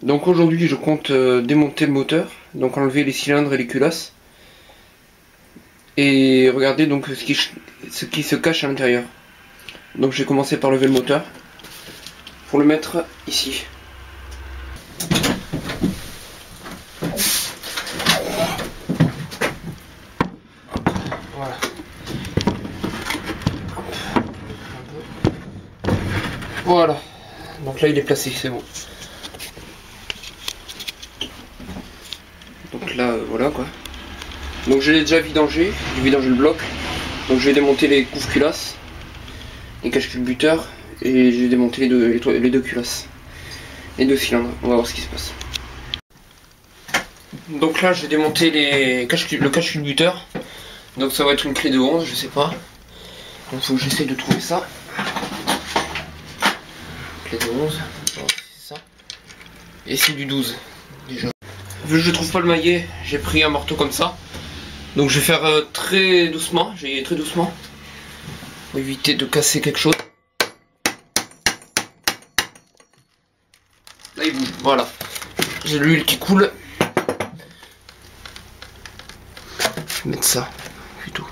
Donc aujourd'hui je compte démonter le moteur, donc enlever les cylindres et les culasses. Et regarder donc ce qui se cache à l'intérieur. Donc je vais commencer par lever le moteur pour le mettre ici. Voilà. Voilà. Donc là il est placé, c'est bon. Donc là voilà quoi. Donc je l'ai déjà vidangé, j'ai vidangé le bloc. Donc je vais démonter les couves culasses, les cache-culbuteurs, et j'ai démonté les deux culasses. Les deux cylindres, on va voir ce qui se passe. Donc là j'ai démonté le cache-culbuteur. Donc ça va être une clé de 11, je sais pas. Donc il faut que j'essaye de trouver ça. Clé de 11, c'est ça. Et c'est du 12 déjà. Vu que je trouve pas le maillet, j'ai pris un marteau comme ça. Donc je vais faire très doucement, pour éviter de casser quelque chose. Là il bouge, voilà. J'ai l'huile qui coule. Je vais mettre ça, plutôt.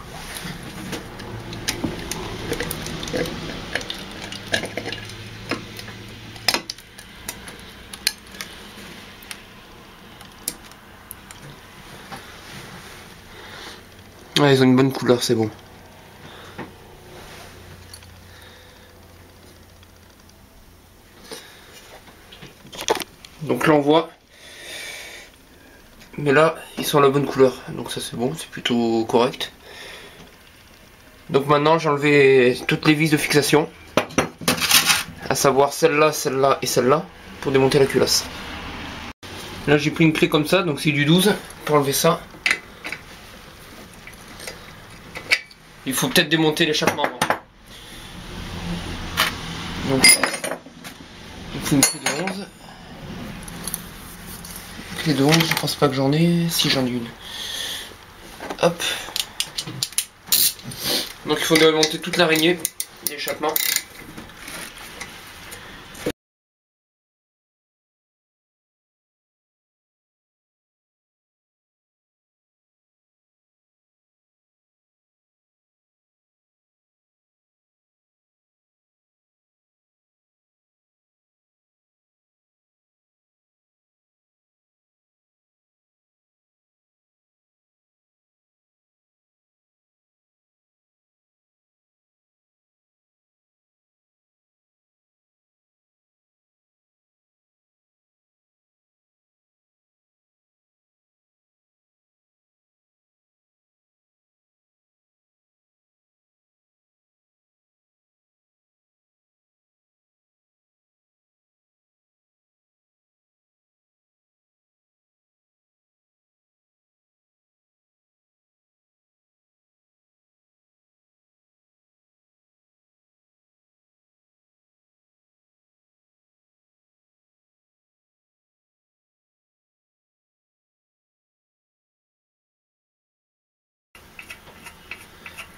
Ouais, ils ont une bonne couleur, c'est bon. Donc là on voit. Mais là, ils sont à la bonne couleur. Donc ça c'est bon, c'est plutôt correct. Donc maintenant j'ai enlevé toutes les vis de fixation. À savoir celle-là, celle-là et celle-là. Pour démonter la culasse. Là j'ai pris une clé comme ça, donc c'est du 12 pour enlever ça. Il faut peut-être démonter l'échappement avant. Donc il faut une clé de 11. Clé de 11, je pense pas que j'en ai. Si, j'en ai une. Hop. Donc il faut démonter toute l'araignée d'échappement.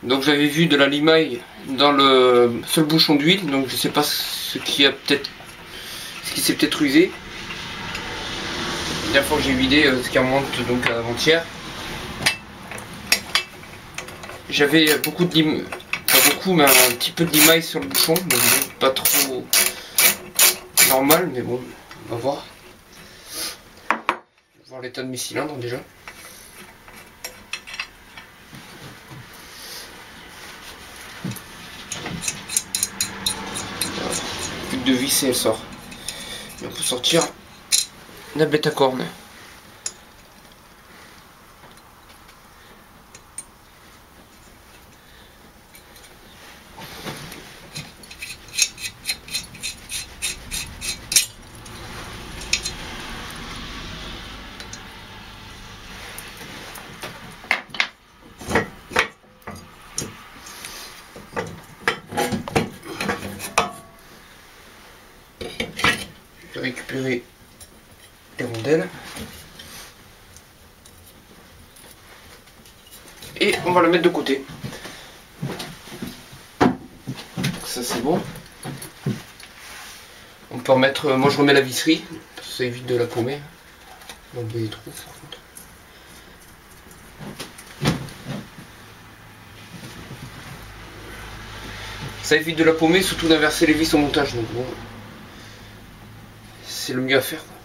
Donc j'avais vu de la limaille dans le seul bouchon d'huile, donc je sais pas ce qui s'est peut-être usé. La dernière fois que j'ai vidé ce qui remonte donc avant-hier. J'avais beaucoup de limaille, pas beaucoup mais un petit peu de limaille sur le bouchon, donc bon, pas trop normal, mais bon, on va voir. Je vais voir l'état de mes cylindres déjà. Plus de vis et elle sort. Et on peut sortir la bête à cornes. Je vais récupérer les rondelles et on va la mettre de côté. Ça c'est bon. On peut remettre, moi je remets la visserie parce ça évite de la paumer. D'enlever les trous par contre. Ça évite de la paumer, surtout d'inverser les vis au montage. Donc bon, c'est le mieux à faire, quoi.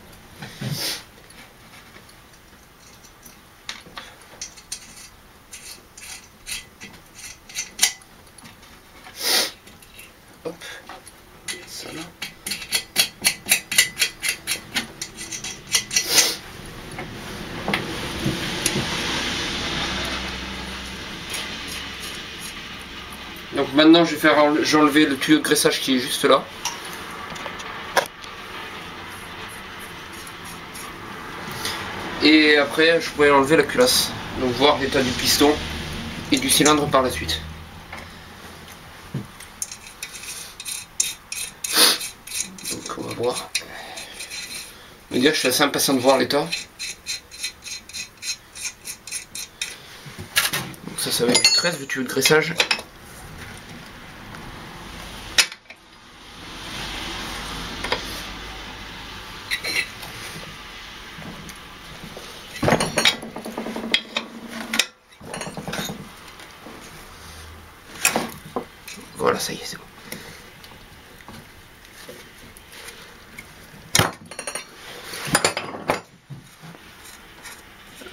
Hop, ça là. Donc maintenant je vais faire enlever le tuyau de graissage qui est juste là. Et après je pourrais enlever la culasse. Donc voir l'état du piston et du cylindre par la suite. Donc on va voir. Je suis assez impatient de voir l'état. Donc ça va être du 13, le tuyau de graissage. Voilà, ça y est, c'est bon.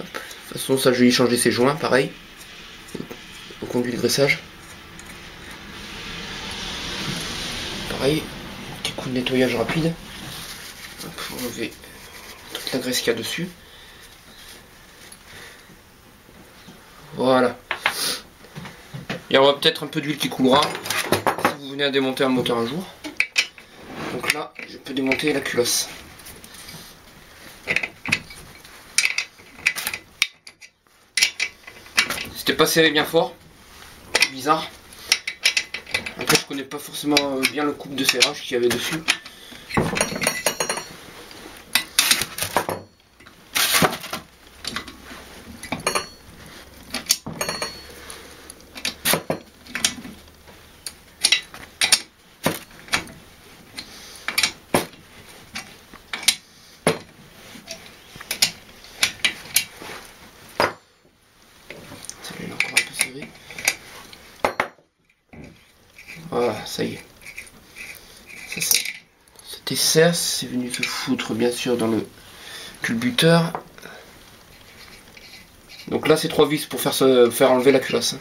Hop. De toute façon, ça, je vais y changer ses joints, pareil. Au conduit de graissage. Pareil, un petit coup de nettoyage rapide. Pour enlever toute la graisse qu'il y a dessus. Voilà. Il y aura peut-être un peu d'huile qui coulera si vous venez à démonter un moteur un jour. Donc là, je peux démonter la culasse. C'était pas serré bien fort. Bizarre. Après, je connais pas forcément bien le couple de serrage qu'il y avait dessus. Voilà, ça y est. Cet essai, c'est venu se foutre bien sûr dans le culbuteur. Donc là, c'est 3 vis pour faire enlever la culasse.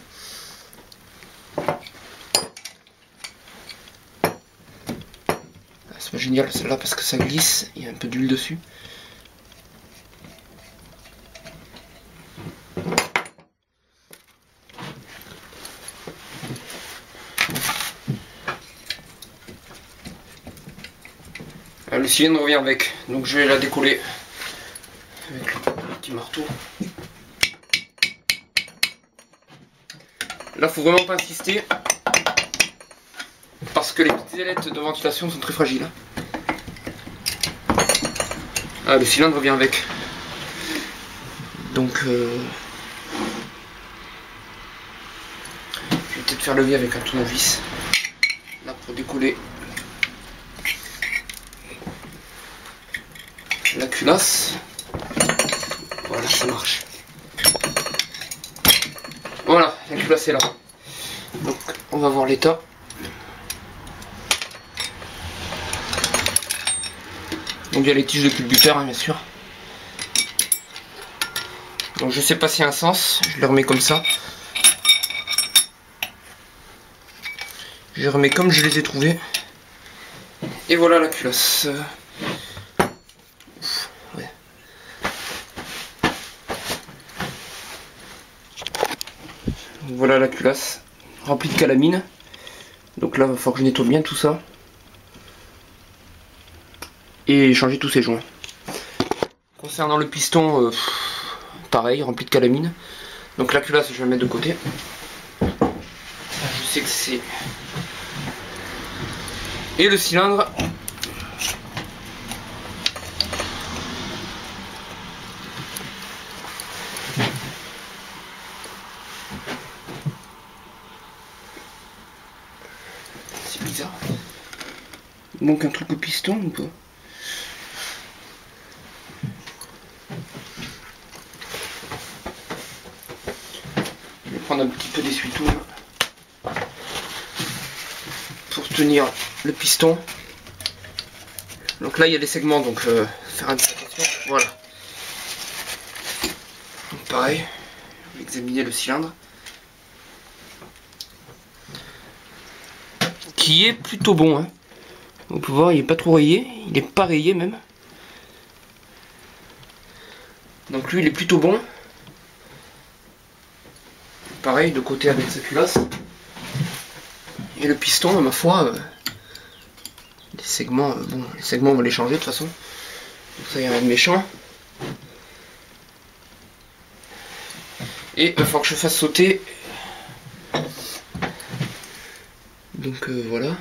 C'est pas génial celle-là parce que ça glisse, il y a un peu d'huile dessus. Le cylindre revient avec, donc je vais la décoller avec un petit marteau. Là, faut vraiment pas insister parce que les petites ailettes de ventilation sont très fragiles. Ah, le cylindre revient avec. Donc, je vais peut-être faire levier avec un tournevis là pour décoller la culasse. Voilà, ça marche. Voilà, la culasse est là. Donc on va voir l'état. Donc il y a les tiges de culbuteur, hein, bien sûr. Donc je sais pas s'il y a un sens, je les remets comme ça. Je les remets comme je les ai trouvés. Et voilà la culasse. Ouais. Voilà la culasse, remplie de calamine. Donc là, il va falloir que je nettoie bien tout ça. Et changer tous ces joints. Concernant le piston, pareil, rempli de calamine. Donc la culasse, je vais la mettre de côté. Je sais que c'est... Et le cylindre. C'est bizarre. Donc un truc au piston ou pas? prendre un petit peu d'essuie-tout pour tenir le piston. Donc là il y a des segments, donc faire un petit attention. Voilà. Donc pareil, on va examiner le cylindre. Qui est plutôt bon, hein. On peut voir, il est pas trop rayé, il est pas rayé même. Donc lui il est plutôt bon. Pareil de côté avec sa culasse. Et le piston, ma foi, les segments, bon, les segments on va les changer de toute façon. Donc ça, il n'y a rien de méchant. Et il va falloir que je fasse sauter. Donc voilà.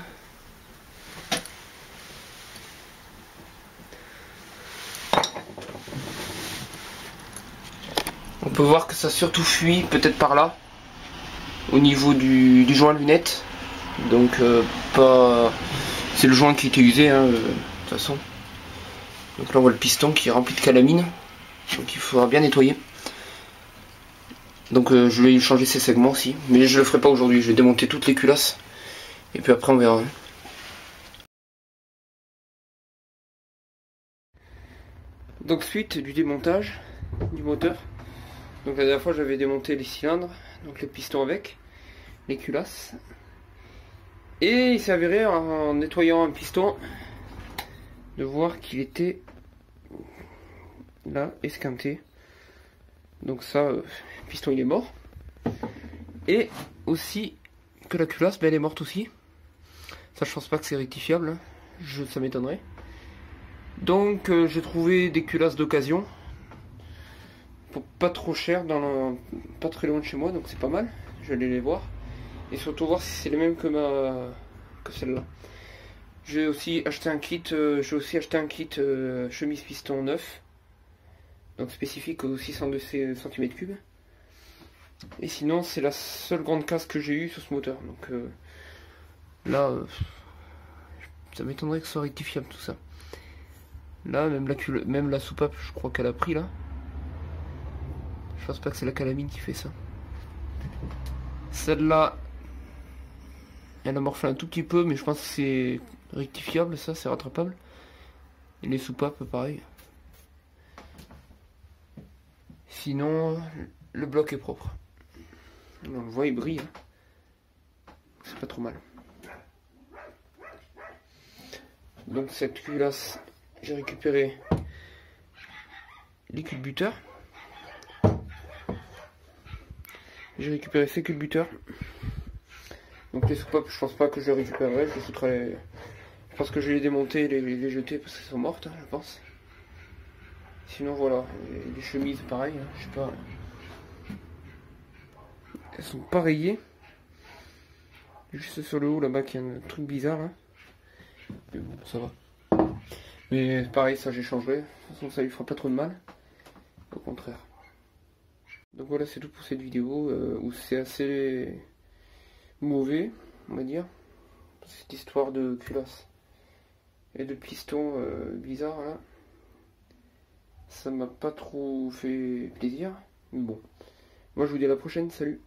On peut voir que ça surtout fuit peut-être par là, au niveau du joint lunette. Donc pas, c'est le joint qui était usé, hein, de toute façon. Donc là on voit le piston qui est rempli de calamine, donc il faudra bien nettoyer. Donc je vais changer ces segments aussi, mais je le ferai pas aujourd'hui. Je vais démonter toutes les culasses et puis après on verra. Donc suite du démontage du moteur. Donc la dernière fois j'avais démonté les cylindres, donc les pistons avec, les culasses. Et il s'est avéré en nettoyant un piston de voir qu'il était là esquinté. Donc ça, le piston il est mort. Et aussi que la culasse, ben, elle est morte aussi. Ça je pense pas que c'est rectifiable, hein. Ça m'étonnerait. Donc j'ai trouvé des culasses d'occasion. Pour pas trop cher, pas très loin de chez moi, donc c'est pas mal. Je vais aller les voir. Et surtout voir si c'est les mêmes que celle-là. J'ai aussi acheté un kit, chemise piston neuf. Donc spécifique aux 602 cm3. Et sinon c'est la seule grande casse que j'ai eue sur ce moteur. Donc là, ça m'étonnerait que ce soit rectifiable tout ça. Là, même la soupape, je crois qu'elle a pris là. Je pense pas que c'est la calamine qui fait ça. Celle-là, elle a morflé un tout petit peu, mais je pense que c'est rectifiable, ça, c'est rattrapable. Et les soupapes, pareil. Sinon, le bloc est propre. On le voit, il brille. Hein. C'est pas trop mal. Donc cette culasse, j'ai récupéré les culbuteurs. J'ai récupéré ces culbuteurs. Donc les soupapes, je pense pas que je les récupérerai. Je les foutrai. Je pense que je vais les démonter et les jeter parce qu'elles sont mortes, hein, je pense. Sinon voilà, les chemises pareil, hein, je sais pas. Elles sont pas rayées. Juste sur le haut là-bas qu'il y a un truc bizarre là. Mais bon, ça va. Mais pareil, ça j'échangerai. De toute façon, ça lui fera pas trop de mal. Au contraire. Donc voilà, c'est tout pour cette vidéo où c'est assez mauvais, on va dire. Cette histoire de culasse et de piston bizarre là. Ça m'a pas trop fait plaisir. Mais bon. Moi je vous dis à la prochaine, salut.